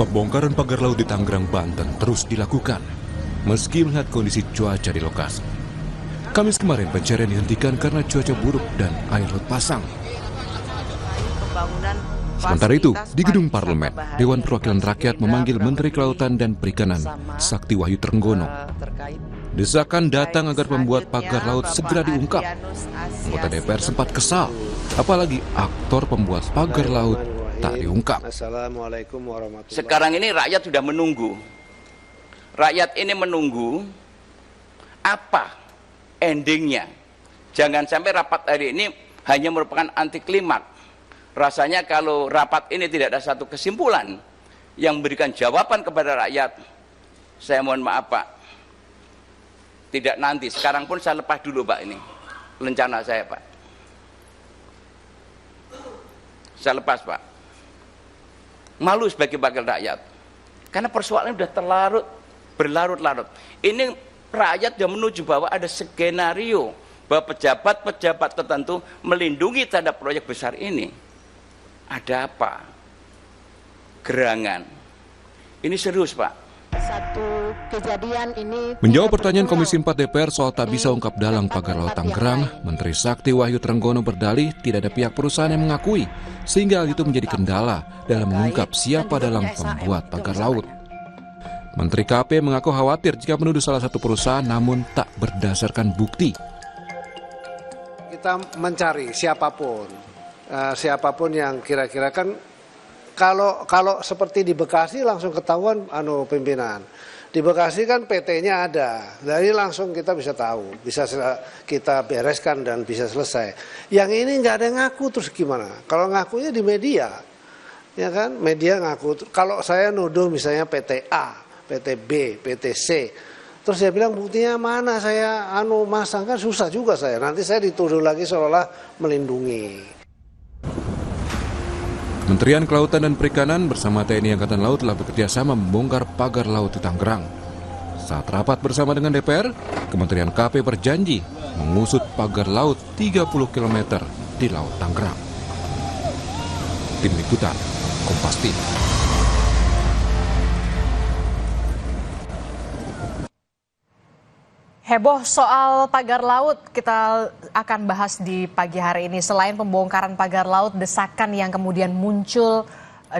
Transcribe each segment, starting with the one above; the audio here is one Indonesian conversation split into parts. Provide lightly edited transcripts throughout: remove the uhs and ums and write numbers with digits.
Pembongkaran pagar laut di Tangerang, Banten terus dilakukan, meski melihat kondisi cuaca di lokasi. Kamis kemarin pencarian dihentikan karena cuaca buruk dan air laut pasang. Sementara itu, di gedung parlemen, Dewan Perwakilan Rakyat memanggil Menteri Kelautan dan Perikanan, Sakti Wahyu Trenggono. Desakan datang agar pembuat pagar laut segera diungkap. Anggota DPR sempat kesal, apalagi aktor pembuat pagar laut tak diungkap. Sekarang ini rakyat sudah menunggu. Rakyat ini menunggu apa endingnya. Jangan sampai rapat hari ini hanya merupakan anti klimaks. Rasanya kalau rapat ini tidak ada satu kesimpulan yang memberikan jawaban kepada rakyat, saya mohon maaf Pak, tidak nanti, sekarang pun saya lepas dulu Pak ini, rencana saya Pak. Saya lepas Pak. Malu sebagai wakil rakyat. Karena persoalannya sudah berlarut-larut. Ini rakyat sudah menuju bahwa ada skenario bahwa pejabat-pejabat tertentu melindungi terhadap proyek besar ini. Ada apa? Gerangan. Ini serius Pak. Satu kejadian ini. Menjawab pertanyaan Komisi 4 DPR soal tak bisa ungkap dalang pagar laut Tangerang, Menteri Sakti Wahyu Trenggono berdalih tidak ada pihak perusahaan yang mengakui, sehingga hal itu menjadi kendala dalam mengungkap siapa dalang pembuat pagar laut. Menteri KP mengaku khawatir jika menuduh salah satu perusahaan namun tak berdasarkan bukti. Kita mencari siapapun yang kira-kira kan kalau seperti di Bekasi langsung ketahuan pimpinan. Di Bekasi kan PT-nya ada. Jadi langsung kita bisa tahu, bisa kita bereskan dan bisa selesai. Yang ini nggak ada yang ngaku, terus gimana? Kalau ngakunya di media, ya kan? Media ngaku. Kalau saya nuduh misalnya PT A, PT B, PT C, terus saya bilang buktinya mana, saya masang, kan susah juga saya. Nanti saya dituduh lagi seolah melindungi. Kementerian Kelautan dan Perikanan bersama TNI Angkatan Laut telah bekerjasama membongkar pagar laut di Tangerang. Saat rapat bersama dengan DPR, Kementerian KP berjanji mengusut pagar laut 30 km di Laut Tangerang. Tim Liputan, Kompas TV. Heboh soal pagar laut kita akan bahas di pagi hari ini. Selain pembongkaran pagar laut, desakan yang kemudian muncul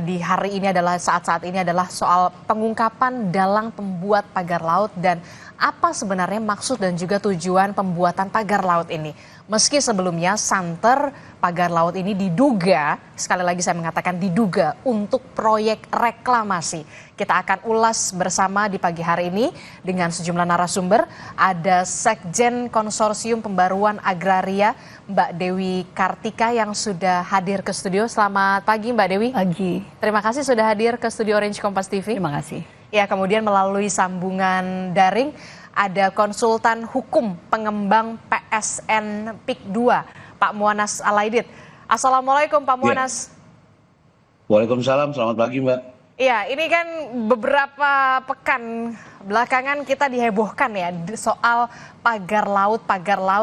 di hari ini adalah saat-saat ini adalah soal pengungkapan dalang pembuat pagar laut dan apa sebenarnya maksud dan juga tujuan pembuatan pagar laut ini. Meski sebelumnya santer pagar laut ini diduga, sekali lagi saya mengatakan diduga untuk proyek reklamasi. Kita akan ulas bersama di pagi hari ini dengan sejumlah narasumber. Ada Sekjen Konsorsium Pembaruan Agraria Mbak Dewi Kartika yang sudah hadir ke studio. Selamat pagi Mbak Dewi. Pagi. Terima kasih sudah hadir ke studio Orange Kompas TV. Terima kasih. Ya, kemudian melalui sambungan daring ada konsultan hukum pengembang PSN PIK 2, Pak Muanas Alaidit. Assalamualaikum Pak Muanas. Ya. Waalaikumsalam, selamat pagi Mbak. Iya, ini kan beberapa pekan belakangan kita dihebohkan ya soal pagar laut,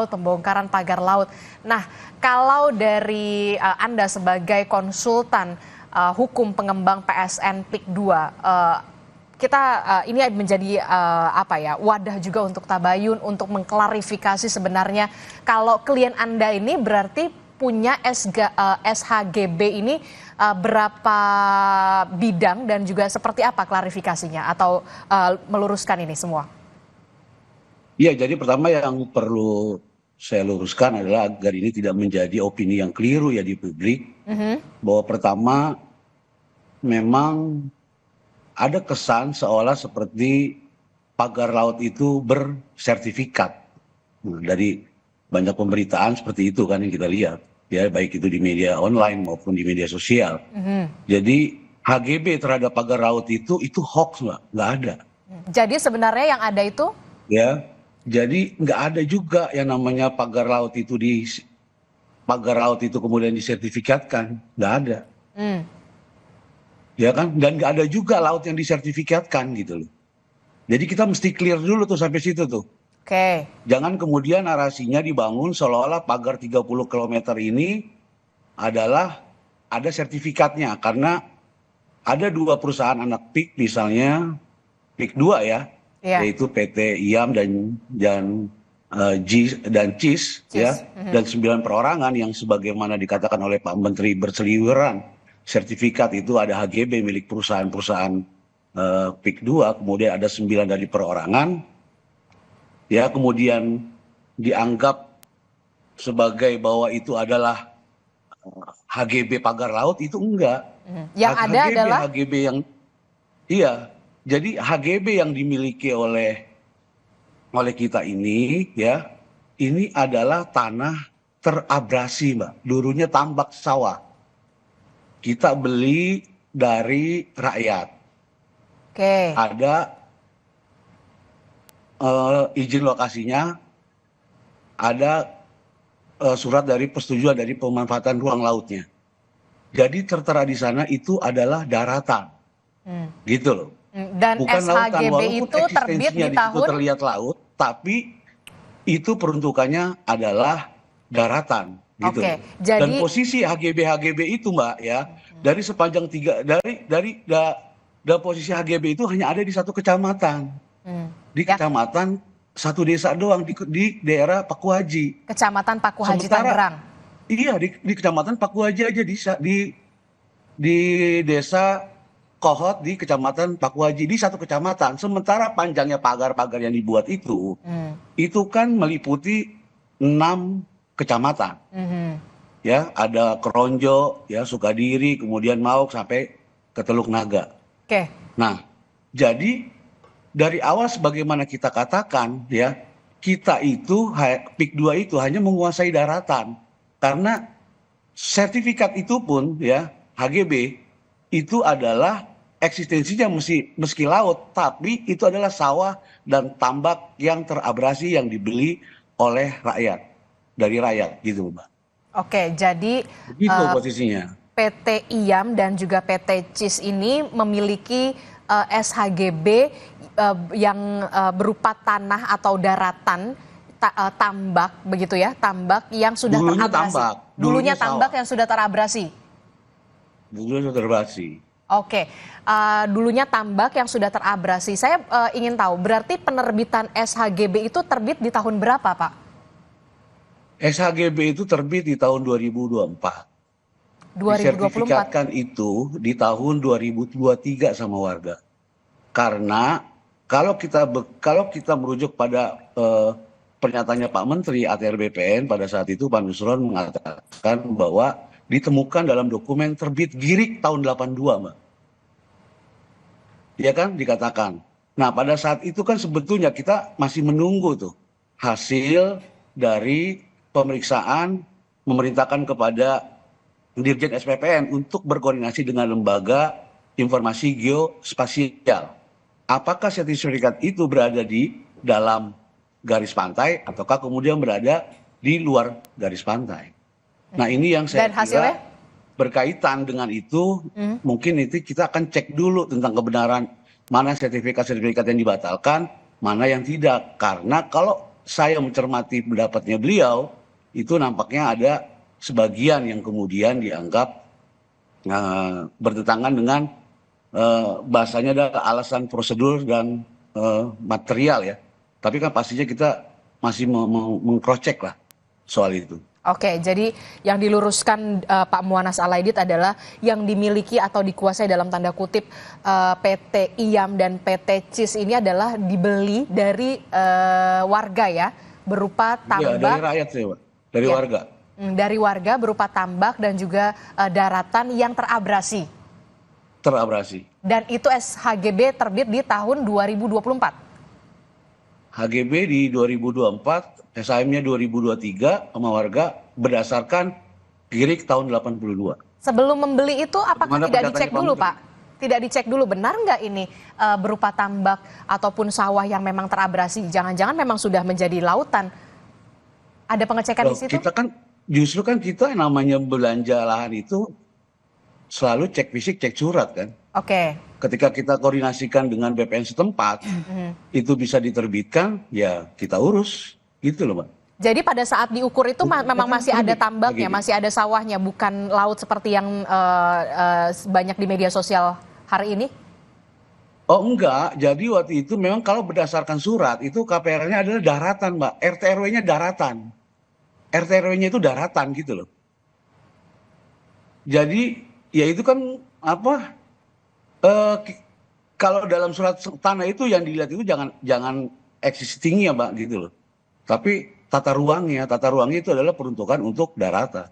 pembongkaran pagar laut. Nah, kalau dari Anda sebagai konsultan hukum pengembang PSN PIK 2, kita ini menjadi wadah juga untuk tabayun, untuk mengklarifikasi sebenarnya kalau klien Anda ini berarti punya SHGB ini berapa bidang dan juga seperti apa klarifikasinya atau meluruskan ini semua? Iya, jadi pertama yang perlu saya luruskan adalah agar ini tidak menjadi opini yang keliru ya di publik, bahwa pertama memang ada kesan seolah seperti pagar laut itu bersertifikat. Dari banyak pemberitaan seperti itu kan yang kita lihat, ya baik itu di media online maupun di media sosial. Jadi HGB terhadap pagar laut itu hoax nggak ada. Jadi sebenarnya yang ada itu? Ya, jadi nggak ada juga yang namanya pagar laut itu kemudian disertifikatkan, nggak ada. Ya kan, dan nggak ada juga laut yang disertifikatkan gitu loh. Jadi kita mesti clear dulu tuh sampai situ tuh. Oke. Jangan kemudian narasinya dibangun seolah-olah pagar 30 km ini adalah ada sertifikatnya, karena ada 2 perusahaan anak PIK misalnya, PIK 2 ya, Iya. yaitu PT IAM dan CIS ya, dan 9 perorangan yang sebagaimana dikatakan oleh Pak Menteri berseliweran sertifikat itu ada HGB milik perusahaan-perusahaan PIK 2, kemudian ada 9 dari perorangan, ya kemudian dianggap sebagai bahwa itu adalah HGB pagar laut, itu enggak. Yang ada adalah HGB yang iya. Jadi HGB yang dimiliki oleh kita ini ya, ini adalah tanah terabrasi, Mbak. Dulunya tambak sawah. Kita beli dari rakyat. Oke. Ada izin lokasinya, ada surat dari persetujuan dari pemanfaatan ruang lautnya. Jadi tertera di sana itu adalah daratan, gitu loh. Dan Bukan lautan, SHGB walaupun itu terbit eksistensinya di di situ tahun terlihat laut, tapi itu peruntukannya adalah daratan, gitu. Oke, loh. jadi- Dan posisi HGB itu, Mbak, ya, dari sepanjang dari posisi HGB itu hanya ada di 1 kecamatan, di Ya. kecamatan 1 desa doang di daerah Pakuhaji. Kecamatan Pakuhaji Sementara- Tangerang. Iya, di kecamatan Pakuhaji aja di desa Kohot di kecamatan Pakuhaji di 1 kecamatan. Sementara panjangnya pagar-pagar yang dibuat itu kan meliputi 6 kecamatan. Ya, ada Keronjo, ya Sukadiri, kemudian Mauk sampai ke Teluk Naga. Oke. Nah, jadi dari awal sebagaimana kita katakan ya, kita itu PIK 2 itu hanya menguasai daratan. Karena sertifikat itu pun ya, HGB itu adalah eksistensinya meski laut, tapi itu adalah sawah dan tambak yang terabrasi yang dibeli oleh rakyat, dari rakyat gitu, Mbak. Oke, jadi Begitu posisinya. PT IAM dan juga PT CIS ini memiliki SHGB yang berupa tanah atau daratan tambak begitu ya, tambak yang sudah Dulunya terabrasi. tambak, Dulunya dulunya tambak sawah. yang sudah terabrasi. Dulunya terabrasi. Oke, dulunya tambak yang sudah terabrasi. Saya ingin tahu, berarti penerbitan SHGB itu terbit di tahun berapa, Pak? SHGB itu terbit di tahun 2024. 2024. Disertifikatkan itu di tahun 2023 sama warga. Karena kalau kita merujuk pada pernyataannya Pak Menteri ATR BPN pada saat itu, Pak Nusron mengatakan bahwa ditemukan dalam dokumen terbit Girik tahun 82, Mbak. Ya kan, dikatakan. Nah, pada saat itu kan sebetulnya kita masih menunggu tuh hasil dari pemeriksaan, memerintahkan kepada Dirjen SPPN untuk berkoordinasi dengan lembaga informasi geospasial. Apakah sertifikat itu berada di dalam garis pantai ataukah kemudian berada di luar garis pantai? Nah, ini yang saya Dan hasilnya? kira berkaitan dengan itu, mungkin itu kita akan cek dulu tentang kebenaran mana sertifikat-sertifikat yang dibatalkan, mana yang tidak. Karena kalau saya mencermati pendapatnya beliau, itu nampaknya ada sebagian yang kemudian dianggap bertentangan dengan bahasanya adalah alasan prosedur dan material ya. Tapi kan pastinya kita masih mengcross-check lah soal itu. Oke, jadi yang diluruskan Pak Muwanaz Alaidit adalah yang dimiliki atau dikuasai dalam tanda kutip PT IAM dan PT CIS ini adalah dibeli dari warga ya, berupa tambak. Ya, dari rakyat sih, Pak. Dari Ya. warga. Dari warga berupa tambak dan juga daratan yang terabrasi. Terabrasi. Dan itu SHGB terbit di tahun 2024. HGB di 2024, SHM-nya 2023 sama warga berdasarkan Girik tahun 82. Sebelum membeli itu apakah Bagaimana tidak pernyataannya dicek Pak dulu, Menteri? Pak? Tidak dicek dulu, benar nggak ini berupa tambak ataupun sawah yang memang terabrasi? Jangan-jangan memang sudah menjadi lautan. Ada pengecekan di situ? Kita kan justru kan kita yang namanya belanja lahan itu selalu cek fisik, cek surat kan. Oke. Ketika kita koordinasikan dengan BPN setempat, itu bisa diterbitkan, ya kita urus, gitu loh, Mbak. Jadi pada saat diukur itu memang masih ada tambaknya, Begini. masih ada sawahnya, bukan laut seperti yang banyak di media sosial hari ini? Oh enggak, jadi waktu itu memang kalau berdasarkan surat itu KPR-nya adalah daratan, Mbak. RT RW-nya daratan. RT RW-nya itu daratan gitu loh. Jadi ya itu kan apa? Kalau dalam surat tanah itu yang dilihat itu jangan existing ya, Mbak, gitu loh. Tapi tata ruangnya itu adalah peruntukan untuk daratan.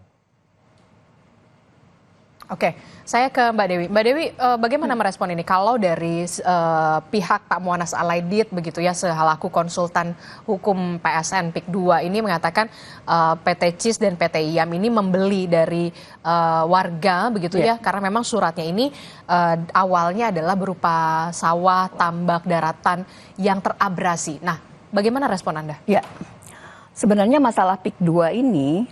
Oke, saya ke Mbak Dewi. Mbak Dewi, bagaimana merespon ini? Kalau dari pihak Pak Muanas Alaidit begitu ya, selaku konsultan hukum PSN PIK 2 ini mengatakan PT CIS dan PT IAM ini membeli dari warga begitu ya, karena memang suratnya ini awalnya adalah berupa sawah, tambak, daratan yang terabrasi. Nah, bagaimana respon Anda? Ya. Sebenarnya masalah PIK 2 ini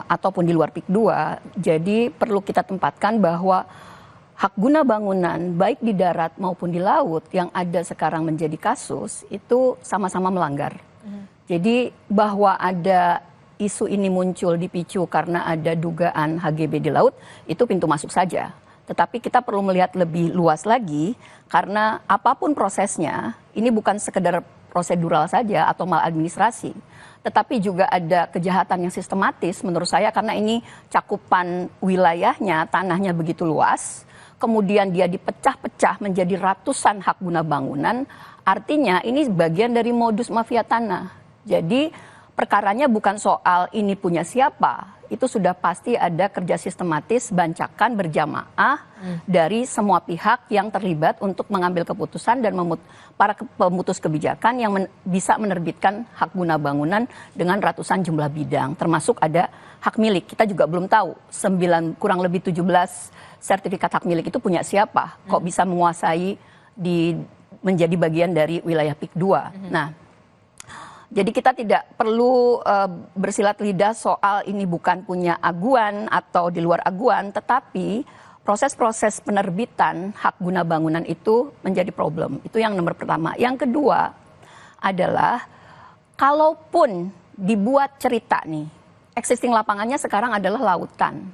ataupun di luar PIK 2, jadi perlu kita tempatkan bahwa hak guna bangunan baik di darat maupun di laut yang ada sekarang menjadi kasus itu sama-sama melanggar. Jadi bahwa ada isu ini muncul dipicu karena ada dugaan HGB di laut itu pintu masuk saja. Tetapi kita perlu melihat lebih luas lagi karena apapun prosesnya ini bukan sekedar prosedural saja atau maladministrasi, tetapi juga ada kejahatan yang sistematis menurut saya karena ini cakupan wilayahnya, tanahnya begitu luas, kemudian dia dipecah-pecah menjadi ratusan hak guna bangunan, artinya ini bagian dari modus mafia tanah. Jadi perkaranya bukan soal ini punya siapa, itu sudah pasti ada kerja sistematis bancakan berjamaah dari semua pihak yang terlibat untuk mengambil keputusan dan para pemutus kebijakan yang bisa menerbitkan hak guna bangunan dengan ratusan jumlah bidang, termasuk ada hak milik. Kita juga belum tahu kurang lebih 17 sertifikat hak milik itu punya siapa, kok bisa menguasai menjadi bagian dari wilayah PIK 2. Nah, jadi kita tidak perlu bersilat lidah soal ini bukan punya aguan atau di luar aguan, tetapi proses-proses penerbitan hak guna bangunan itu menjadi problem. Itu yang nomor pertama. Yang kedua adalah kalaupun dibuat cerita nih, existing lapangannya sekarang adalah lautan.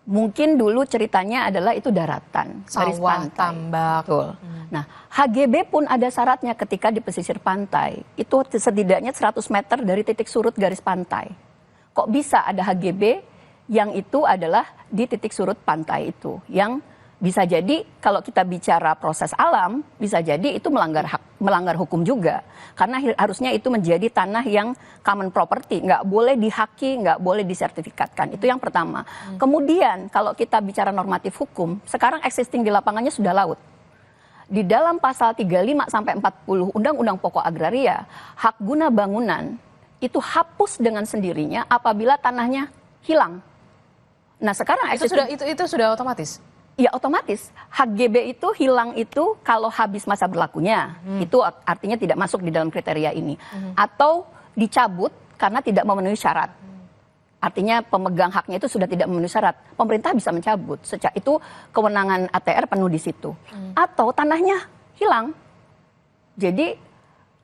Mungkin dulu ceritanya adalah itu daratan, garis Sawah, pantai. tambak. Betul. Nah, HGB pun ada syaratnya ketika di pesisir pantai. Itu setidaknya 100 meter dari titik surut garis pantai. Kok bisa ada HGB yang itu adalah di titik surut pantai itu? Yang bisa jadi kalau kita bicara proses alam, bisa jadi itu melanggar hukum juga. Karena harusnya itu menjadi tanah yang common property, nggak boleh dihaki, nggak boleh disertifikatkan. Itu yang pertama. Kemudian kalau kita bicara normatif hukum, sekarang existing di lapangannya sudah laut. Di dalam pasal 35 sampai 40 Undang-Undang Pokok Agraria, hak guna bangunan itu hapus dengan sendirinya apabila tanahnya hilang. Nah, sekarang Itu sudah otomatis. Ya otomatis, HGB itu hilang itu kalau habis masa berlakunya, itu artinya tidak masuk di dalam kriteria ini. Atau dicabut karena tidak memenuhi syarat. Artinya pemegang haknya itu sudah tidak memenuhi syarat. Pemerintah bisa mencabut, itu kewenangan ATR penuh di situ. Atau tanahnya hilang. Jadi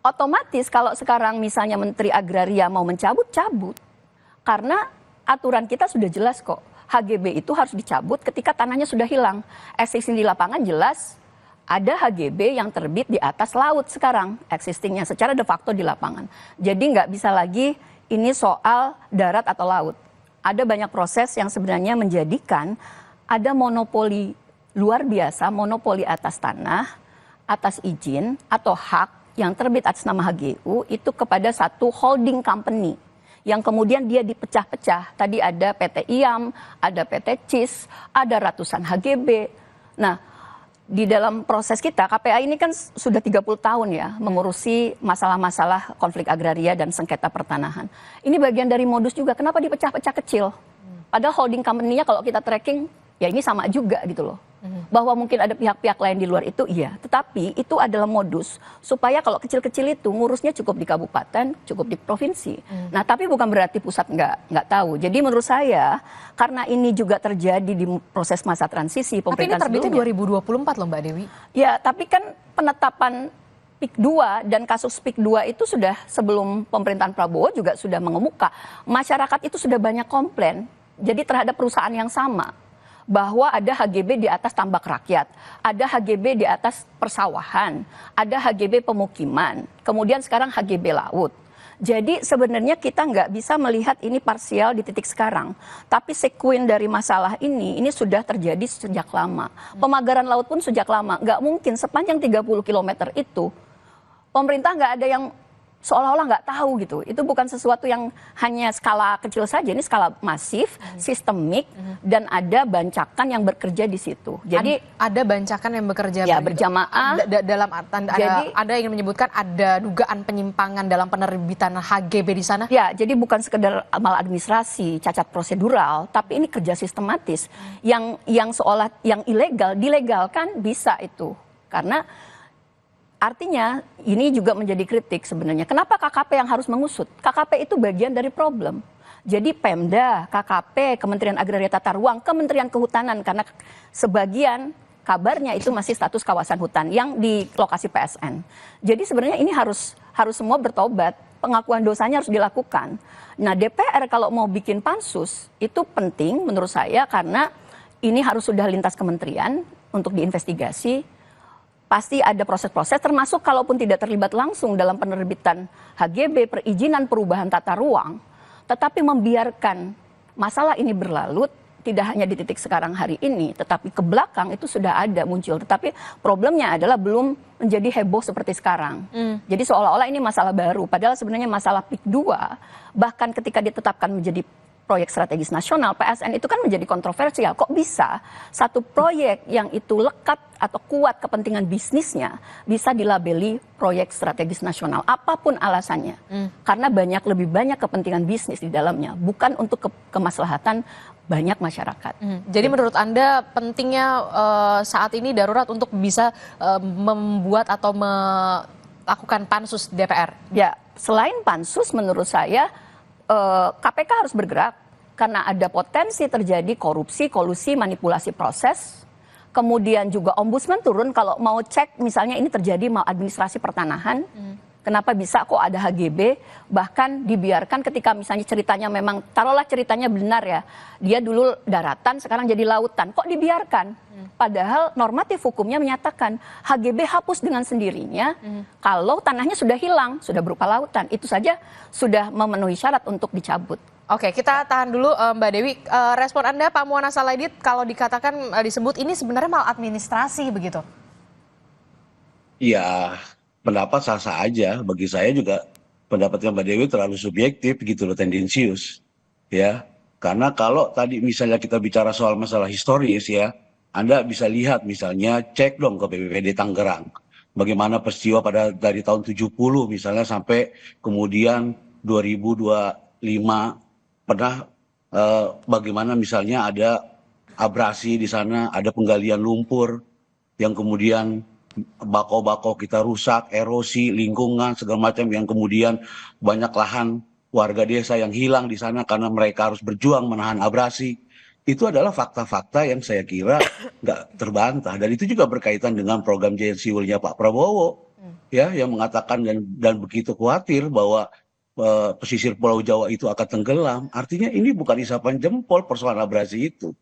otomatis kalau sekarang misalnya Menteri Agraria mau mencabut, cabut. Karena aturan kita sudah jelas kok. HGB itu harus dicabut ketika tanahnya sudah hilang. Existing di lapangan jelas ada HGB yang terbit di atas laut sekarang. Existingnya secara de facto di lapangan. Jadi nggak bisa lagi ini soal darat atau laut. Ada banyak proses yang sebenarnya menjadikan ada monopoli luar biasa, monopoli atas tanah, atas izin atau hak yang terbit atas nama HGU itu kepada satu holding company. Yang kemudian dia dipecah-pecah. Tadi ada PT IAM, ada PT CIS, ada ratusan HGB. Nah, di dalam proses kita, KPA ini kan sudah 30 tahun ya, mengurusi masalah-masalah konflik agraria dan sengketa pertanahan. Ini bagian dari modus juga, kenapa dipecah-pecah kecil? Padahal holding company-nya kalau kita tracking, ya ini sama juga gitu loh. Bahwa mungkin ada pihak-pihak lain di luar itu, iya. Tetapi itu adalah modus supaya kalau kecil-kecil itu ngurusnya cukup di kabupaten, cukup di provinsi. Nah, tapi bukan berarti pusat nggak tahu. Jadi menurut saya, karena ini juga terjadi di proses masa transisi pemerintahan sebelumnya. Tapi ini terbitnya 2024 loh Mbak Dewi. Ya, tapi kan penetapan PIK 2 dan kasus PIK 2 itu sudah sebelum pemerintahan Prabowo juga sudah mengemuka. Masyarakat itu sudah banyak komplain. Jadi terhadap perusahaan yang sama. bahwa ada HGB di atas tambak rakyat, ada HGB di atas persawahan, ada HGB pemukiman, kemudian sekarang HGB laut. Jadi sebenarnya kita nggak bisa melihat ini parsial di titik sekarang. Tapi sekuen dari masalah ini sudah terjadi sejak lama. Pemagaran laut pun sejak lama. Nggak mungkin sepanjang 30 km itu, pemerintah nggak ada yang seolah-olah nggak tahu gitu. Itu bukan sesuatu yang hanya skala kecil saja, ini skala masif, sistemik, dan ada bancakan yang bekerja di situ. Jadi ada bancakan yang bekerja ya berjamaah. dalam ada yang menyebutkan ada dugaan penyimpangan dalam penerbitan HGB di sana. Ya, jadi bukan sekedar maladministrasi, cacat prosedural, tapi ini kerja sistematis. Yang seolah yang ilegal dilegalkan bisa itu. Karena artinya ini juga menjadi kritik sebenarnya. Kenapa KKP yang harus mengusut? KKP itu bagian dari problem. Jadi Pemda, KKP, Kementerian Agraria Tata Ruang, Kementerian Kehutanan, karena sebagian kabarnya itu masih status kawasan hutan yang di lokasi PSN. Jadi sebenarnya ini harus semua bertobat, pengakuan dosanya harus dilakukan. Nah, DPR kalau mau bikin pansus itu penting menurut saya karena ini harus sudah lintas kementerian untuk diinvestigasi. Pasti ada proses-proses termasuk kalaupun tidak terlibat langsung dalam penerbitan HGB, perizinan perubahan tata ruang, tetapi membiarkan masalah ini berlalut tidak hanya di titik sekarang hari ini, tetapi ke belakang itu sudah ada muncul. Tetapi problemnya adalah belum menjadi heboh seperti sekarang. Jadi seolah-olah ini masalah baru, padahal sebenarnya masalah PIK 2, bahkan ketika ditetapkan menjadi proyek strategis nasional, PSN itu kan menjadi kontroversial. Kok bisa satu proyek yang itu lekat atau kuat kepentingan bisnisnya bisa dilabeli proyek strategis nasional? Apapun alasannya. Karena lebih banyak kepentingan bisnis di dalamnya, bukan untuk kemaslahatan banyak masyarakat. Jadi menurut Anda pentingnya saat ini darurat untuk bisa membuat atau melakukan pansus DPR? Ya, selain pansus menurut saya KPK harus bergerak karena ada potensi terjadi korupsi, kolusi, manipulasi proses. Kemudian juga ombudsman turun kalau mau cek misalnya ini terjadi maladministrasi pertanahan. Kenapa bisa kok ada HGB, bahkan dibiarkan ketika misalnya ceritanya memang, taruhlah ceritanya benar ya, dia dulu daratan sekarang jadi lautan, kok dibiarkan? Padahal normatif hukumnya menyatakan HGB hapus dengan sendirinya kalau tanahnya sudah hilang, sudah berupa lautan, itu saja sudah memenuhi syarat untuk dicabut. Oke, kita tahan dulu Mbak Dewi. Respon Anda Pak Muwana Salaidit kalau dikatakan disebut ini sebenarnya maladministrasi begitu? Ya, pendapat sah-sah aja. Bagi saya juga pendapatnya Mbak Dewi terlalu subjektif gitu loh, tendensius. Ya, karena kalau tadi misalnya kita bicara soal masalah historis ya, Anda bisa lihat misalnya cek dong ke BPPD Tangerang. Bagaimana peristiwa dari tahun 70 misalnya sampai kemudian 2025 pernah bagaimana misalnya ada abrasi di sana, ada penggalian lumpur yang kemudian bako-bako kita rusak, erosi lingkungan segala macam yang kemudian banyak lahan warga desa yang hilang di sana karena mereka harus berjuang menahan abrasi. Itu adalah fakta-fakta yang saya kira nggak terbantah dan itu juga berkaitan dengan program Giant Sea-nya Pak Prabowo ya yang mengatakan dan begitu khawatir bahwa pesisir Pulau Jawa itu akan tenggelam. Artinya ini bukan isapan jempol persoalan abrasi itu.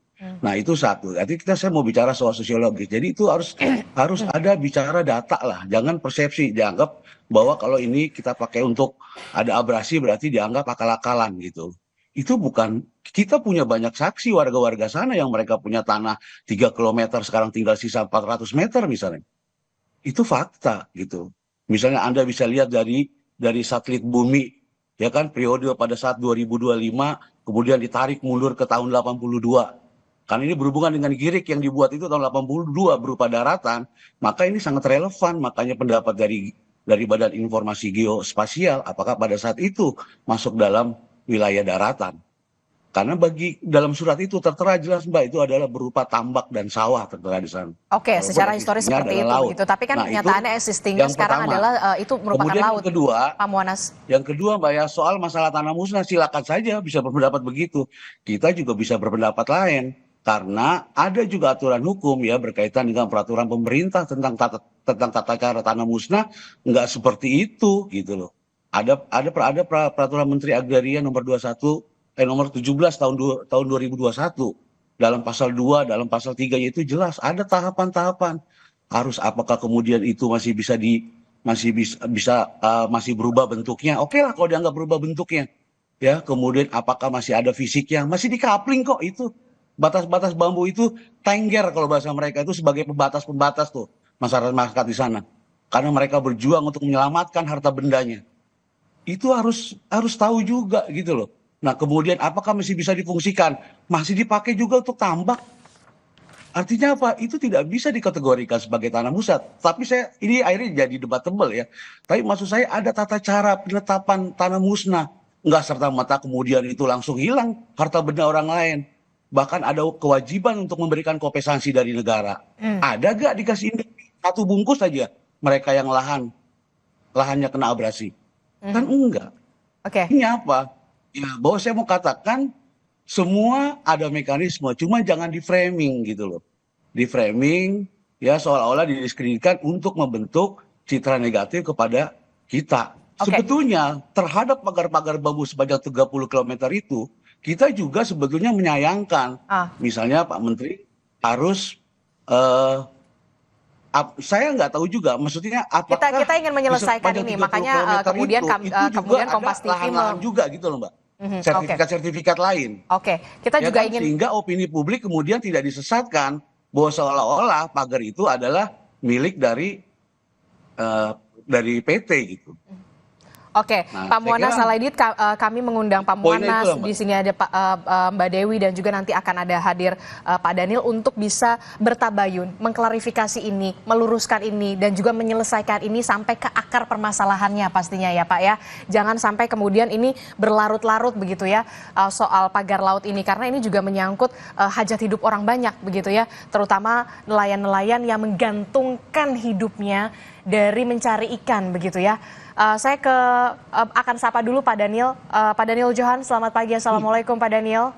Nah itu satu. Nanti saya mau bicara soal sosiologis. Jadi itu harus ada bicara data lah. Jangan persepsi dianggap bahwa kalau ini kita pakai untuk ada abrasi berarti dianggap akal-akalan gitu. Itu bukan. Kita punya banyak saksi warga-warga sana yang mereka punya tanah 3 km sekarang tinggal sisa 400 meter misalnya. Itu fakta gitu. Misalnya Anda bisa lihat dari satelit bumi ya kan periode pada saat 2025 kemudian ditarik mundur ke tahun 82. Karena ini berhubungan dengan girik yang dibuat itu tahun 82 berupa daratan, maka ini sangat relevan. Makanya pendapat dari Badan Informasi Geospasial, apakah pada saat itu masuk dalam wilayah daratan. Karena dalam surat itu tertera jelas Mbak, itu adalah berupa tambak dan sawah tertera di sana. Oke, secara historis seperti itu gitu. Tapi kan kenyataannya existingnya sekarang adalah itu merupakan kemudian laut. Yang kedua, Pak Muanas. Yang kedua Mbak ya, soal masalah tanah musnah silakan saja bisa berpendapat begitu. Kita juga bisa berpendapat lain. Karena ada juga aturan hukum ya berkaitan dengan peraturan pemerintah tentang tata cara tanah musnah nggak seperti itu gitu loh. Ada peraturan Menteri Agraria nomor 17 tahun 2021 dalam pasal 2, dalam pasal 3 itu jelas ada tahapan-tahapan. Harus apakah kemudian itu masih masih berubah bentuknya? Oke lah kalau dianggap berubah bentuknya. Ya, kemudian apakah masih ada fisiknya? Masih dikapling kok itu. Batas-batas bambu itu tengger kalau bahasa mereka itu sebagai pembatas-pembatas tuh masyarakat di sana. Karena mereka berjuang untuk menyelamatkan harta bendanya. Itu harus tahu juga gitu loh. Nah, kemudian apakah masih bisa difungsikan? Masih dipakai juga untuk tambak. Artinya apa? Itu tidak bisa dikategorikan sebagai tanah musat. Tapi ini akhirnya jadi debatable ya. Tapi maksud saya ada tata cara penetapan tanah musnah. Enggak serta-merta kemudian itu langsung hilang harta benda orang lain. Bahkan ada kewajiban untuk memberikan kompensasi dari negara. Ada gak dikasih satu bungkus saja mereka yang lahannya kena abrasi? Kan enggak. Ini apa? Ya, bahwa saya mau katakan semua ada mekanisme, cuma jangan di framing gitu loh. Di framing ya seolah-olah didiskreditkan untuk membentuk citra negatif kepada kita. Sebetulnya terhadap pagar-pagar bambu sepanjang 30 km itu kita juga sebetulnya menyayangkan. Misalnya Pak Menteri harus saya nggak tahu juga, maksudnya apakah kita ingin menyelesaikan ini, makanya kemudian Kompas TV lahan-lahan juga gitu loh Mbak. Sertifikat-sertifikat lain. Kita ya juga kan? ingin Sehingga opini publik kemudian tidak disesatkan bahwa seolah-olah pagar itu adalah milik dari PT gitu. Pak Muwana Salaidit, kami mengundang Pak Muwana, di sini ada Mbak Dewi dan juga nanti akan ada hadir Pak Daniel untuk bisa bertabayun, mengklarifikasi ini, meluruskan ini dan juga menyelesaikan ini sampai ke akar permasalahannya pastinya ya Pak ya. Jangan sampai kemudian ini berlarut-larut begitu ya soal pagar laut ini, karena ini juga menyangkut hajat hidup orang banyak begitu ya, terutama nelayan-nelayan yang menggantungkan hidupnya dari mencari ikan begitu ya. Saya akan sapa dulu Pak Daniel. Pak Daniel Johan, selamat pagi. Assalamualaikum Pak Daniel.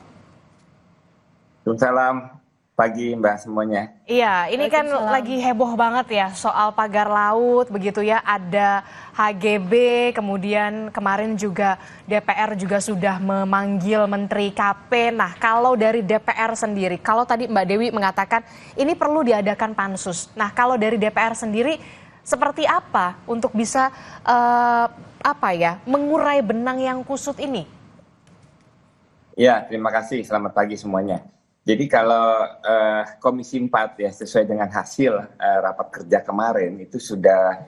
Waalaikumsalam, pagi Mbak semuanya. Iya, ini kan lagi heboh banget ya soal pagar laut begitu ya. Ada HGB, kemudian kemarin juga DPR juga sudah memanggil Menteri KP. Nah, kalau dari DPR sendiri, kalau tadi Mbak Dewi mengatakan ini perlu diadakan pansus. Nah, kalau dari DPR sendiri seperti apa untuk bisa mengurai benang yang kusut ini? Ya, terima kasih. Selamat pagi semuanya. Jadi kalau Komisi 4 ya sesuai dengan hasil rapat kerja kemarin itu sudah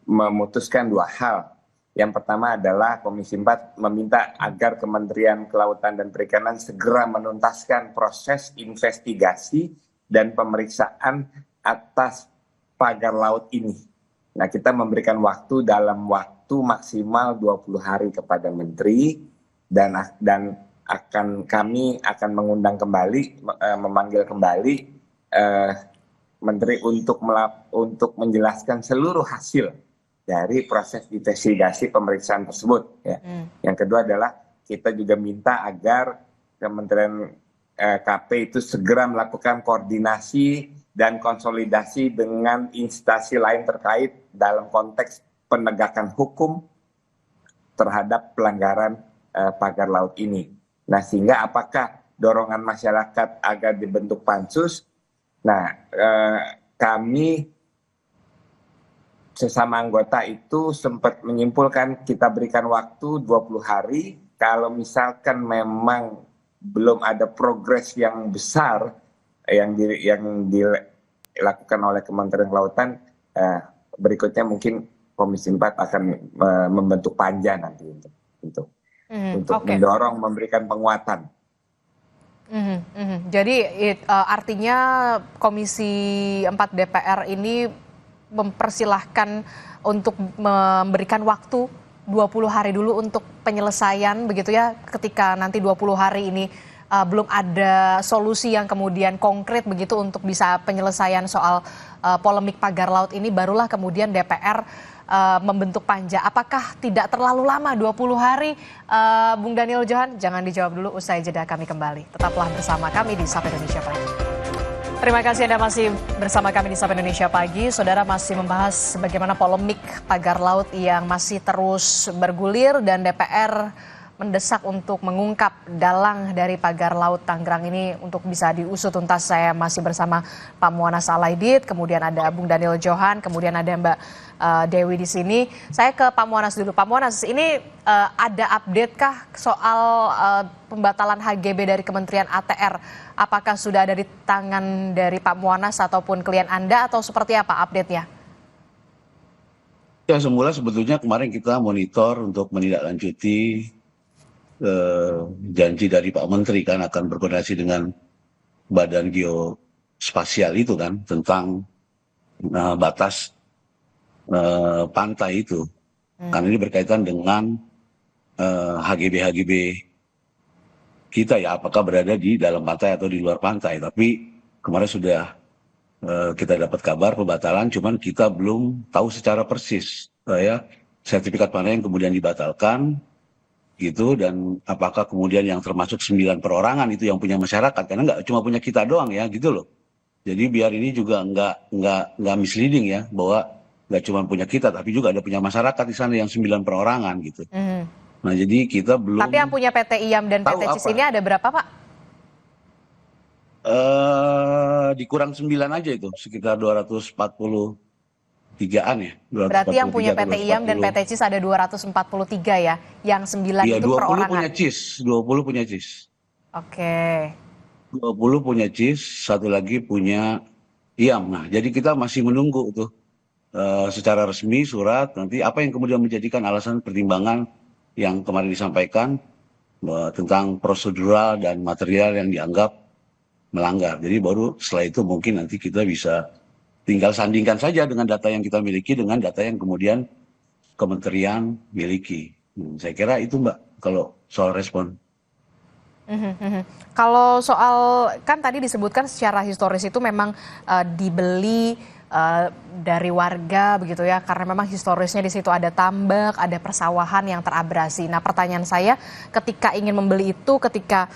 memutuskan dua hal. Yang pertama adalah Komisi 4 meminta agar Kementerian Kelautan dan Perikanan segera menuntaskan proses investigasi dan pemeriksaan atas pagar laut ini. Nah, kita memberikan waktu dalam waktu maksimal 20 hari kepada Menteri dan kami akan mengundang kembali, memanggil kembali Menteri untuk menjelaskan seluruh hasil dari proses investigasi pemeriksaan tersebut. Ya. Yang kedua adalah kita juga minta agar Kementerian KP itu segera melakukan koordinasi dan konsolidasi dengan instansi lain terkait dalam konteks penegakan hukum terhadap pelanggaran pagar laut ini. Nah, sehingga apakah dorongan masyarakat agar dibentuk pansus? Nah, kami sesama anggota itu sempat menyimpulkan kita berikan waktu 20 hari. Kalau misalkan memang belum ada progres yang besar yang dilakukan oleh Kementerian Kelautan, berikutnya mungkin Komisi 4 akan membentuk panja nanti untuk mendorong, memberikan penguatan. Jadi artinya Komisi 4 DPR ini mempersilahkan untuk memberikan waktu 20 hari dulu untuk penyelesaian begitu ya, ketika nanti 20 hari ini belum ada solusi yang kemudian konkret begitu untuk bisa penyelesaian soal polemik pagar laut ini, barulah kemudian DPR membentuk panja. Apakah tidak terlalu lama 20 hari? Bung Daniel Johan, jangan dijawab dulu, usai jeda kami kembali. Tetaplah bersama kami di Sapa Indonesia Pagi. Terima kasih Anda masih bersama kami di Sapa Indonesia Pagi. Saudara, masih membahas bagaimana polemik pagar laut yang masih terus bergulir dan DPR mendesak untuk mengungkap dalang dari pagar laut Tangerang ini untuk bisa diusut tuntas. Saya masih bersama Pak Muwanaz Alaidit, kemudian ada Bung Daniel Johan, kemudian ada Mbak Dewi di sini. Saya ke Pak Muwanaz dulu. Pak Muwanaz, ini ada update kah soal pembatalan HGB dari Kementerian ATR? Apakah sudah ada di tangan dari Pak Muwanaz ataupun klien Anda atau seperti apa update-nya? Ya, semula sebetulnya kemarin kita monitor untuk menindaklanjuti janji dari Pak Menteri kan akan berkoordinasi dengan Badan Geospasial itu kan tentang batas pantai itu. Karena ini berkaitan dengan HGB kita ya, apakah berada di dalam pantai atau di luar pantai. Tapi kemarin sudah kita dapat kabar pembatalan, cuman kita belum tahu secara persis ya sertifikat mana yang kemudian dibatalkan gitu, dan apakah kemudian yang termasuk 9 perorangan itu yang punya masyarakat, karena nggak cuma punya kita doang ya gitu loh. Jadi biar ini juga nggak misleading ya, bahwa nggak cuma punya kita tapi juga ada punya masyarakat di sana yang 9 perorangan gitu. Nah jadi kita belum. Tapi yang punya PT IAM dan PT CIS ini ada berapa, Pak? Dikurang 9 aja itu, sekitar 243-an ya. Berarti yang punya PT IAM dan PT CIS ada 243 ya, yang 9 iya, itu 20 perorangan. punya CIS, 20 punya CIS. Oke. 20 punya CIS, satu lagi punya IAM. Nah, jadi kita masih menunggu tuh secara resmi surat nanti apa yang kemudian menjadikan alasan pertimbangan yang kemarin disampaikan tentang prosedural dan material yang dianggap melanggar. Jadi baru setelah itu mungkin nanti kita bisa tinggal sandingkan saja dengan data yang kita miliki dengan data yang kemudian kementerian miliki. Saya kira itu Mbak kalau soal respon. Kalau soal, kan tadi disebutkan secara historis itu memang dibeli dari warga begitu ya, karena memang historisnya di situ ada tambak, ada persawahan yang terabrasi. Nah pertanyaan saya, ketika ingin membeli itu, ketika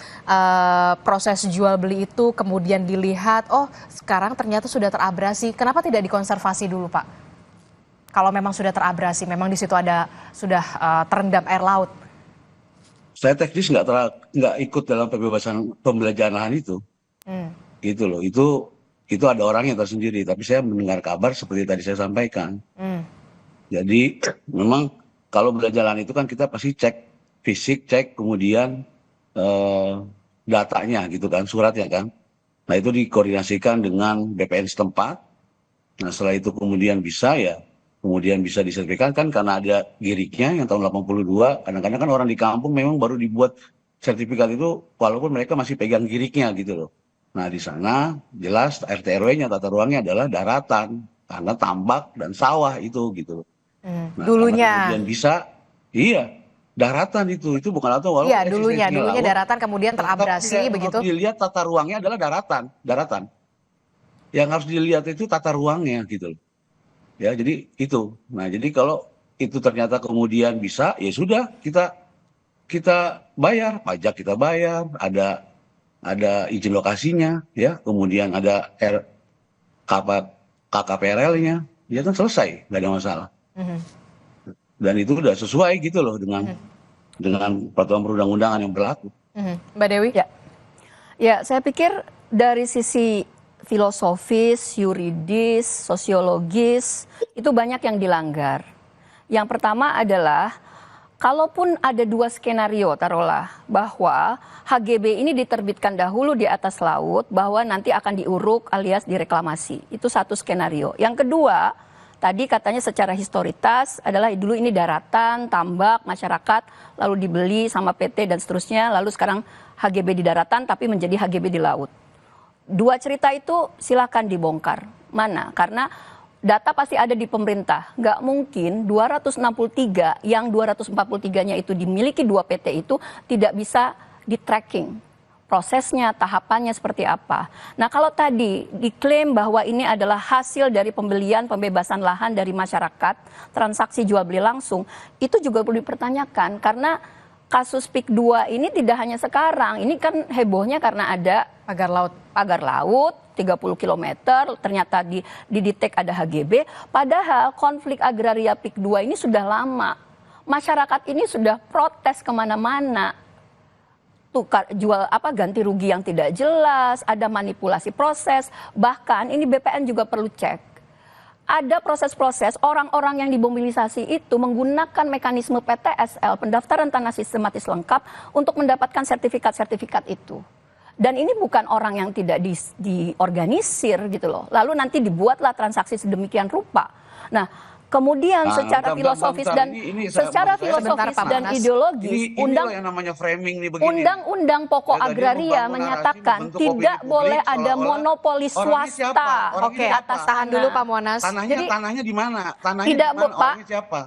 proses jual beli itu kemudian dilihat, oh sekarang ternyata sudah terabrasi, kenapa tidak dikonservasi dulu Pak? Kalau memang sudah terabrasi, memang di situ ada sudah terendam air laut. Saya teknis nggak ikut dalam pembebasan pembelajaran lahan itu, gitu loh. Itu ada orangnya tersendiri. Tapi saya mendengar kabar seperti tadi saya sampaikan. Jadi memang kalau belajar lahan itu kan kita pasti cek fisik, cek kemudian datanya gitu kan, suratnya kan. Nah itu dikoordinasikan dengan BPN setempat. Nah setelah itu kemudian bisa ya. Kemudian bisa disertifikat kan karena ada giriknya yang tahun 82. Kadang-kadang kan orang di kampung memang baru dibuat sertifikat itu walaupun mereka masih pegang giriknya gitu loh. Nah di sana jelas RT RW-nya tata ruangnya adalah daratan karena tambak dan sawah itu gitu loh. Nah, dulunya. Kemudian bisa, iya daratan itu bukan atau walaupun iya dulunya daratan kemudian terabrasi begitu. Harus dilihat tata ruangnya adalah daratan. Yang harus dilihat itu tata ruangnya gitu loh. Ya, jadi itu. Nah, jadi kalau itu ternyata kemudian bisa, ya sudah kita bayar, pajak kita bayar, ada izin lokasinya, ya, kemudian ada KKPRL-nya, ya kan selesai, nggak ada masalah. Dan itu udah sesuai gitu loh dengan peraturan perundang-undangan yang berlaku. Mbak Dewi? Ya, saya pikir dari sisi filosofis, yuridis, sosiologis, itu banyak yang dilanggar. Yang pertama adalah, kalaupun ada 2 skenario, taruhlah, bahwa HGB ini diterbitkan dahulu di atas laut, bahwa nanti akan diuruk alias direklamasi. Itu satu skenario. Yang kedua, tadi katanya secara historitas adalah dulu ini daratan, tambak, masyarakat, lalu dibeli sama PT dan seterusnya, lalu sekarang HGB di daratan tapi menjadi HGB di laut. 2 cerita itu silakan dibongkar. Mana? Karena data pasti ada di pemerintah. Nggak mungkin 263 yang 243-nya itu dimiliki 2 PT itu tidak bisa di-tracking. Prosesnya, tahapannya seperti apa. Nah kalau tadi diklaim bahwa ini adalah hasil dari pembelian pembebasan lahan dari masyarakat, transaksi jual beli langsung, itu juga perlu dipertanyakan. Karena kasus PIK 2 ini tidak hanya sekarang, ini kan hebohnya karena ada pagar laut 30 km, ternyata didetek ada HGB, padahal konflik agraria PIK 2 ini sudah lama. masyarakat ini sudah protes kemana-mana. Tukar jual ganti rugi yang tidak jelas, ada manipulasi proses, bahkan ini BPN juga perlu cek. Ada proses-proses orang-orang yang dimobilisasi itu menggunakan mekanisme PTSL, pendaftaran tanah sistematis lengkap, untuk mendapatkan sertifikat-sertifikat itu. Dan ini bukan orang yang tidak diorganisir gitu loh. Lalu nanti dibuatlah transaksi sedemikian rupa. Nah, kemudian secara filosofis dan ideologis, yang namanya framing nih begini. Undang-undang Pokok Agraria menyatakan tidak boleh ada monopoli swasta. Oke, atas tahan dulu Pak Muanas. Tanahnya di mana? Tanahnya tidak, di mana? Pak. Orangnya siapa?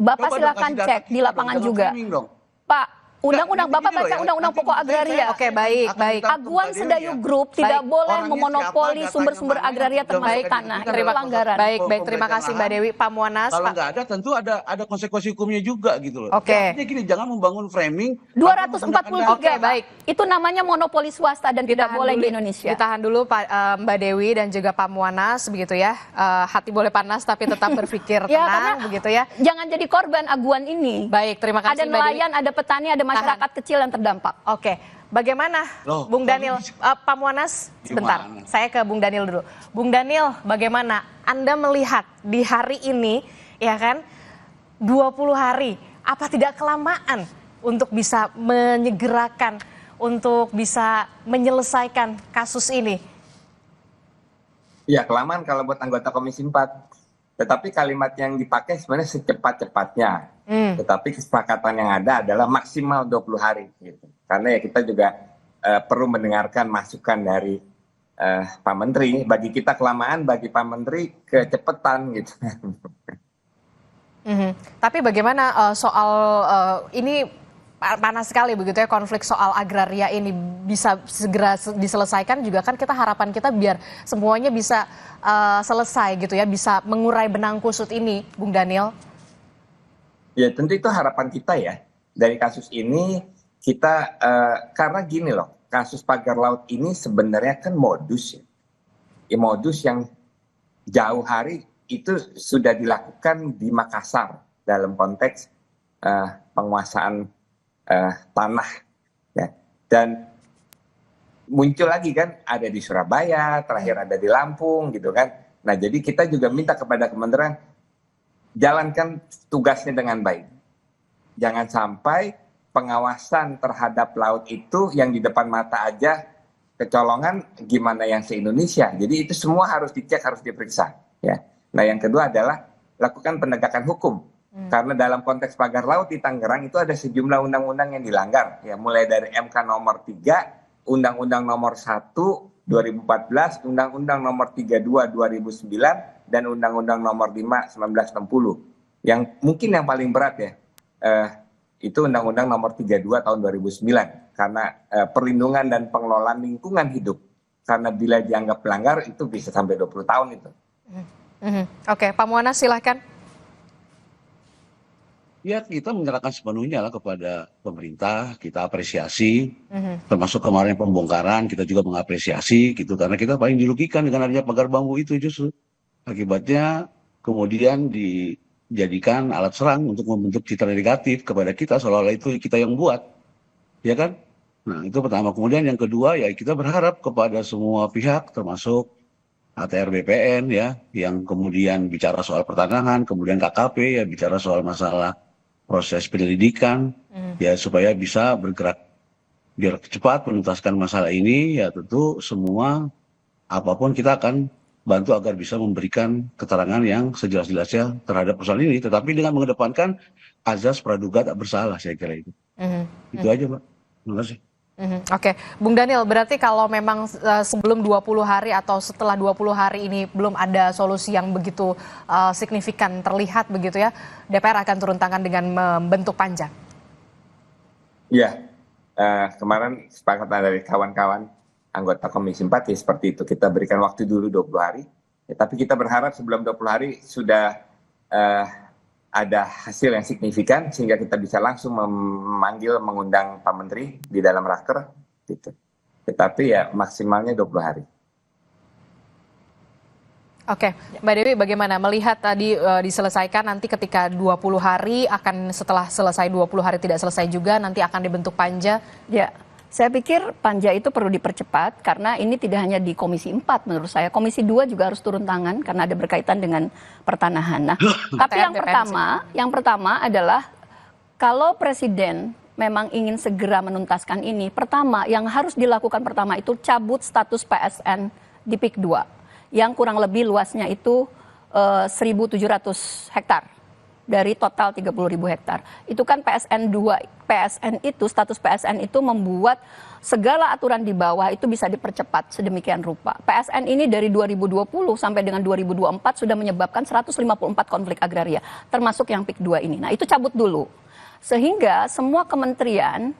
Bapak silakan cek di lapangan juga. Pak, Undang-undang Bapak baca Undang-undang Pokok Agraria. Oke, baik. Aguan Sedayu Group tidak boleh memonopoli sumber-sumber agraria termasuk tanah. Terima pelanggaran. Baik, terima kasih Mbak Dewi. Pak Muanas. Kalau nggak ada, tentu ada konsekuensi hukumnya juga gitu loh. Oke. Artinya gini, jangan membangun framing. 243. Oke, baik. Itu namanya monopoli swasta dan tidak boleh di Indonesia. Ditahan dulu Mbak Dewi dan juga Pak Muanas begitu ya. Hati boleh panas tapi tetap berpikir tenang begitu ya. Jangan jadi korban aguan ini. Baik, terima kasih Ada nelayan, ada petani, ada masyarakat kecil yang terdampak. Oke, bagaimana Bung Daniel, Pak Muanas, sebentar, saya ke Bung Daniel dulu. Bung Daniel, bagaimana Anda melihat di hari ini, ya kan, 20 hari, apa tidak kelamaan untuk bisa menyegerakan, untuk bisa menyelesaikan kasus ini? Ya, kelamaan kalau buat anggota Komisi 4. Tetapi kalimat yang dipakai sebenarnya secepat-cepatnya. Tetapi kesepakatan yang ada adalah maksimal 20 hari. Gitu. Karena ya kita juga perlu mendengarkan masukan dari Pak Menteri. Bagi kita kelamaan, bagi Pak Menteri kecepatan gitu. Tapi bagaimana soal ini panas sekali begitu ya, konflik soal agraria ini bisa segera diselesaikan juga kan, kita harapan kita biar semuanya bisa selesai gitu ya, bisa mengurai benang kusut ini, Bung Daniel. Ya tentu itu harapan kita ya. Dari kasus ini kita, karena gini loh, kasus pagar laut ini sebenarnya kan modus ya. Modus yang jauh hari itu sudah dilakukan di Makassar dalam konteks penguasaan tanah ya. Dan muncul lagi kan, ada di Surabaya, terakhir ada di Lampung gitu kan. Nah jadi kita juga minta kepada kementerian, jalankan tugasnya dengan baik. Jangan sampai pengawasan terhadap laut itu yang di depan mata aja kecolongan, gimana yang se-Indonesia. Jadi itu semua harus dicek, harus diperiksa ya. Nah yang kedua adalah lakukan penegakan hukum. Karena dalam konteks pagar laut di Tangerang itu ada sejumlah undang-undang yang dilanggar ya, mulai dari MK nomor 3, Undang-Undang nomor 1 2014, Undang-Undang nomor 32 2009 dan Undang-Undang nomor 5 1960. Yang mungkin yang paling berat ya itu Undang-Undang nomor 32 tahun 2009 karena perlindungan dan pengelolaan lingkungan hidup. Karena bila dianggap pelanggar itu bisa sampai 20 tahun itu. Oke, Pak Muanas silahkan. Ya kita menyerahkan sepenuhnya lah kepada pemerintah, kita apresiasi, termasuk kemarin pembongkaran kita juga mengapresiasi gitu, karena kita paling dirugikan dengan adanya pagar bambu itu justru. Akibatnya kemudian dijadikan alat serang untuk membentuk citra negatif kepada kita, seolah-olah itu kita yang buat, ya kan? Nah itu pertama. Kemudian yang kedua ya kita berharap kepada semua pihak termasuk ATR BPN ya, yang kemudian bicara soal pertanahan, kemudian KKP ya bicara soal masalah proses penyelidikan ya, supaya bisa bergerak biar cepat menuntaskan masalah ini ya. Tentu semua apapun kita akan bantu agar bisa memberikan keterangan yang sejelas-jelasnya terhadap persoalan ini, tetapi dengan mengedepankan azas praduga tak bersalah, saya kira itu. Itu aja, Pak. Terima kasih. Oke, Bung Daniel, berarti kalau memang sebelum 20 hari atau setelah 20 hari ini belum ada solusi yang begitu signifikan terlihat begitu ya, DPR akan turun tangan dengan membentuk panja? Iya, kemarin kesepakatan dari kawan-kawan anggota Komisi 4 ya seperti itu. Kita berikan waktu dulu 20 hari, ya, tapi kita berharap sebelum 20 hari sudah ada hasil yang signifikan sehingga kita bisa langsung mengundang Pak Menteri di dalam raker gitu. Tetapi ya maksimalnya 20 hari. Oke, Mbak Dewi bagaimana melihat tadi diselesaikan nanti ketika 20 hari akan setelah selesai 20 hari tidak selesai juga nanti akan dibentuk panja? Ya, saya pikir panja itu perlu dipercepat karena ini tidak hanya di Komisi 4 menurut saya. Komisi 2 juga harus turun tangan karena ada berkaitan dengan pertanahan. Nah, tapi yang pertama adalah kalau Presiden memang ingin segera menuntaskan ini, pertama yang harus dilakukan pertama itu cabut status PSN di PIK 2. Yang kurang lebih luasnya itu 1.700 hektar dari total 30.000 hektar. Itu kan PSN itu status PSN itu membuat segala aturan di bawah itu bisa dipercepat sedemikian rupa. PSN ini dari 2020 sampai dengan 2024 sudah menyebabkan 154 konflik agraria, termasuk yang PIK 2 ini. Nah, itu cabut dulu. Sehingga semua kementerian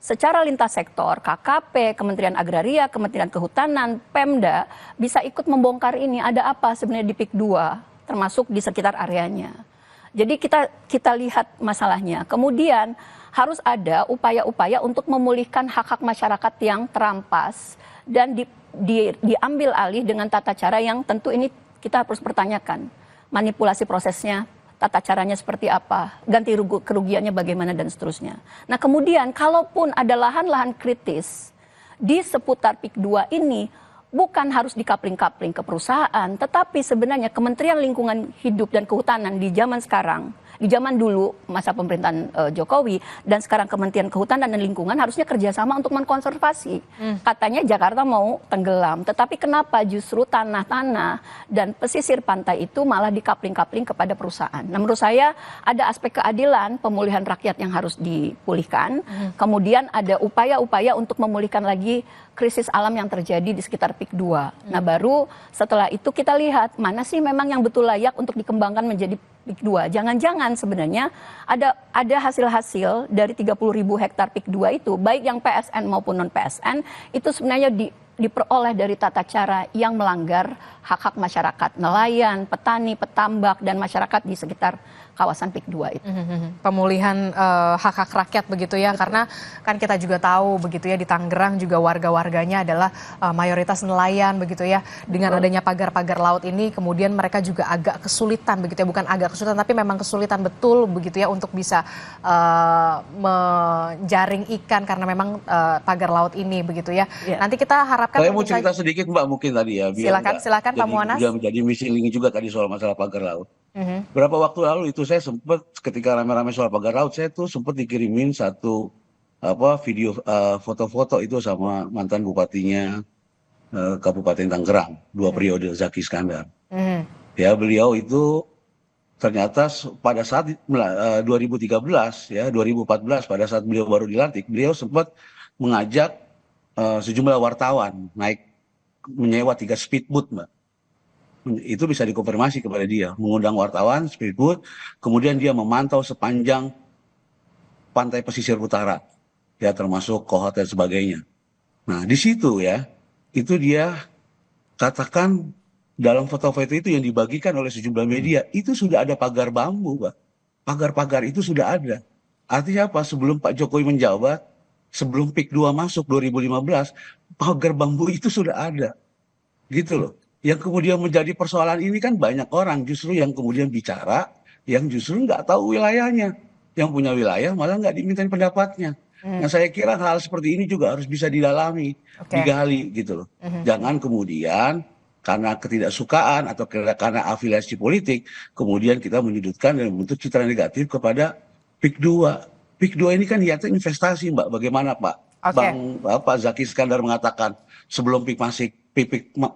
secara lintas sektor, KKP, Kementerian Agraria, Kementerian Kehutanan, Pemda, bisa ikut membongkar ini. Ada apa sebenarnya di PIK 2, termasuk di sekitar areanya. Jadi kita lihat masalahnya. Kemudian harus ada upaya-upaya untuk memulihkan hak-hak masyarakat yang terampas dan diambil alih dengan tata cara yang tentu ini kita harus pertanyakan. Manipulasi prosesnya, tata caranya seperti apa, ganti kerugiannya bagaimana dan seterusnya. Nah kemudian kalaupun ada lahan-lahan kritis di seputar PIK 2 ini bukan harus dikapling-kapling ke perusahaan, tetapi sebenarnya Kementerian Lingkungan Hidup dan Kehutanan di zaman sekarang, di zaman dulu masa pemerintahan Jokowi dan sekarang Kementerian Kehutanan dan Lingkungan harusnya kerjasama untuk menkonservasi. Katanya Jakarta mau tenggelam, tetapi kenapa justru tanah-tanah dan pesisir pantai itu malah dikapling-kapling kepada perusahaan. Nah menurut saya ada aspek keadilan pemulihan rakyat yang harus dipulihkan, kemudian ada upaya-upaya untuk memulihkan lagi krisis alam yang terjadi di sekitar PIK 2. Nah baru setelah itu kita lihat mana sih memang yang betul layak untuk dikembangkan menjadi PIK 2. Jangan-jangan sebenarnya ada hasil-hasil dari 30.000 hektar PIK 2 itu, baik yang PSN maupun non-PSN, itu sebenarnya diperoleh dari tata cara yang melanggar hak-hak masyarakat, nelayan, petani, petambak, dan masyarakat di sekitar kawasan PIK 2 itu. Pemulihan hak-hak rakyat begitu ya, karena kan kita juga tahu begitu ya di Tangerang juga warga-warganya adalah mayoritas nelayan begitu ya. Dengan adanya pagar-pagar laut ini kemudian mereka juga agak kesulitan begitu ya, bukan agak kesulitan tapi memang kesulitan betul begitu ya untuk bisa menjaring ikan karena memang pagar laut ini begitu ya. Nanti kita harapkan. Saya mau cerita sedikit Mbak mungkin tadi ya. Silakan Pak Muanas. Jadi misi juga tadi soal masalah pagar laut. Berapa waktu lalu itu saya sempat ketika rame-rame soal pagar laut, saya tuh sempat dikirimin satu video foto-foto itu sama mantan bupatinya Kabupaten Tangerang 2 periode, Zaki Iskandar. Ya beliau itu ternyata pada saat 2013 ya 2014 pada saat beliau baru dilantik, beliau sempat mengajak sejumlah wartawan naik menyewa 3 speedboat Mbak. Itu bisa dikonfirmasi kepada dia, mengundang wartawan speedboat, kemudian dia memantau sepanjang pantai pesisir utara, ya termasuk Kohot dan sebagainya. Nah di situ ya, itu dia katakan dalam foto-foto itu yang dibagikan oleh sejumlah media, itu sudah ada pagar bambu, Pak. Pagar-pagar itu sudah ada. Artinya apa? Sebelum Pak Jokowi menjabat, sebelum PIK 2 masuk 2015, pagar bambu itu sudah ada. Gitu loh. Yang kemudian menjadi persoalan ini kan banyak orang justru yang kemudian bicara, yang justru nggak tahu wilayahnya. Yang punya wilayah malah nggak dimintain pendapatnya. Nah saya kira hal seperti ini juga harus bisa didalami, digali gitu loh. Jangan kemudian karena ketidaksukaan atau karena afiliasi politik, kemudian kita menyudutkan dan membentuk citra negatif kepada PIK 2. PIK 2 ini kan niatnya investasi Mbak, bagaimana Pak? Pak Zaki Iskandar mengatakan sebelum PIK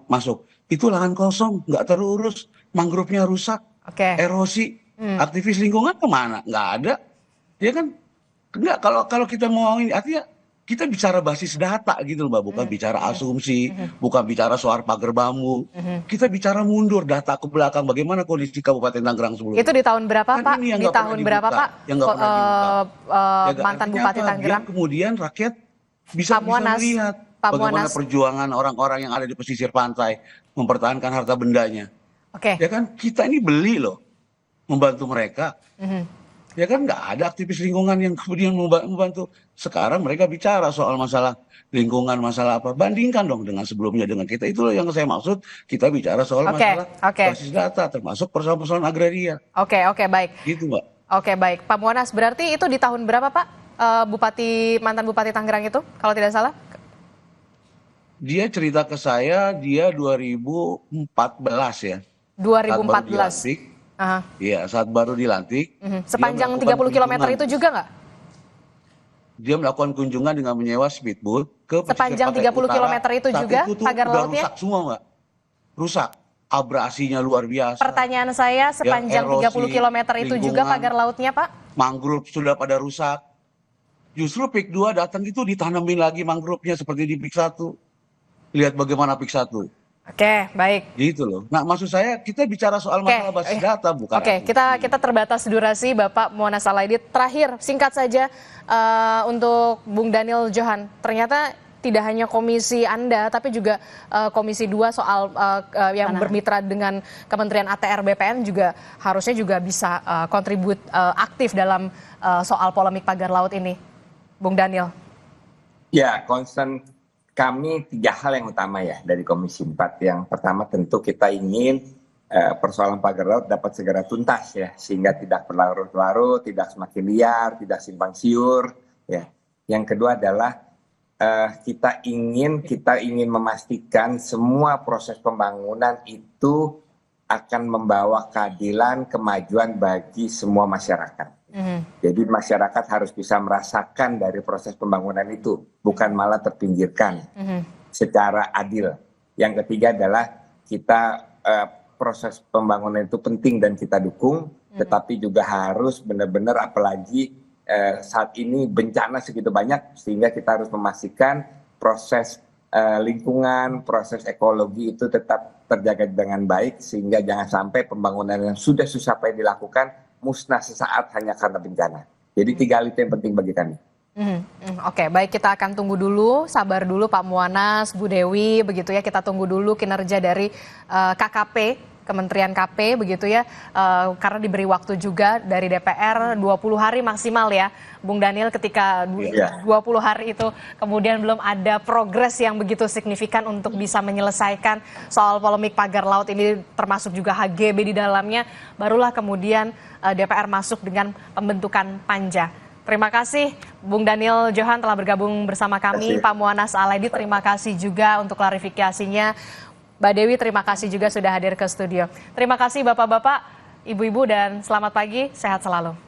masuk, itu lahan kosong, nggak terurus, mangrove-nya rusak, erosi, aktivis lingkungan kemana? Nggak ada, ya kan? Nggak, kalau kita mau ini, artinya kita bicara basis data gitu Mbak, bukan bicara asumsi, bukan bicara soal pagar bambu, kita bicara mundur data ke belakang, bagaimana kondisi Kabupaten Tangerang sebelumnya. Itu di tahun berapa Pak? Di tahun berapa Pak? Mantan Bupati Tangerang. Kemudian rakyat bisa melihat bagaimana perjuangan orang-orang yang ada di pesisir pantai mempertahankan harta bendanya. Ya kan kita ini beli loh membantu mereka. Ya kan nggak ada aktivis lingkungan yang kemudian membantu. Sekarang mereka bicara soal masalah lingkungan, masalah apa. Bandingkan dong dengan sebelumnya dengan kita. Itulah yang saya maksud, kita bicara soal masalah basis data, termasuk persoalan-persoalan agraria. Oke, baik. Gitu, Mbak. Oke, baik. Pak Muanas, berarti itu di tahun berapa, Pak? Mantan Bupati Tangerang itu, kalau tidak salah? Dia cerita ke saya, dia 2014 ya. 2014. Iya, saat baru dilantik. Sepanjang 30 km itu juga nggak? Dia melakukan kunjungan dengan menyewa speedboat ke sepanjang 30 km itu juga pagar lautnya? Rusak semua, Mbak. Rusak. Abrasinya luar biasa. Pertanyaan saya, sepanjang 30 km itu juga pagar lautnya, Pak? Mangrove sudah pada rusak. Justru PIK 2 datang itu ditanamin lagi mangrove-nya seperti di PIK 1. Lihat bagaimana PIK 1. Oke, baik. Gitu loh. Nah, maksud saya kita bicara soal masalah basis data, bukan. Kita terbatas durasi, Bapak Muanas Alaidit. Terakhir, singkat saja untuk Bung Daniel Johan. Ternyata tidak hanya komisi Anda, tapi juga komisi 2 soal yang bermitra dengan Kementerian ATR BPN juga harusnya juga bisa kontribut aktif dalam soal polemik pagar laut ini. Bung Daniel. Ya, concern kami 3 hal yang utama ya dari Komisi 4. Yang pertama tentu kita ingin persoalan pagar laut dapat segera tuntas ya, sehingga tidak berlarut-larut, tidak semakin liar, tidak simpang siur ya. Yang kedua adalah kita ingin memastikan semua proses pembangunan itu akan membawa keadilan, kemajuan bagi semua masyarakat. Jadi masyarakat harus bisa merasakan dari proses pembangunan itu, bukan malah terpinggirkan secara adil. Yang ketiga adalah kita proses pembangunan itu penting dan kita dukung, tetapi juga harus benar-benar, apalagi saat ini bencana segitu banyak, sehingga kita harus memastikan proses lingkungan, proses ekologi itu tetap terjaga dengan baik, sehingga jangan sampai pembangunan yang sudah susah payah dilakukan musnah sesaat hanya karena bencana. Jadi 3 hal itu yang penting bagi kami. Oke, baik, kita akan tunggu dulu, sabar dulu Pak Muanas, Bu Dewi, begitu ya, kita tunggu dulu kinerja dari KKP, Kementerian KP, begitu ya, karena diberi waktu juga dari DPR 20 hari maksimal ya, Bung Daniel, ketika 20 hari itu kemudian belum ada progres yang begitu signifikan untuk bisa menyelesaikan soal polemik pagar laut ini, termasuk juga HGB di dalamnya, barulah kemudian DPR masuk dengan pembentukan panja. Terima kasih Bung Daniel Johan telah bergabung bersama kami. Pak Muanas Alaidit, terima kasih juga untuk klarifikasinya. Mbak Dewi, terima kasih juga sudah hadir ke studio. Terima kasih Bapak-Bapak, Ibu-Ibu, dan selamat pagi, sehat selalu.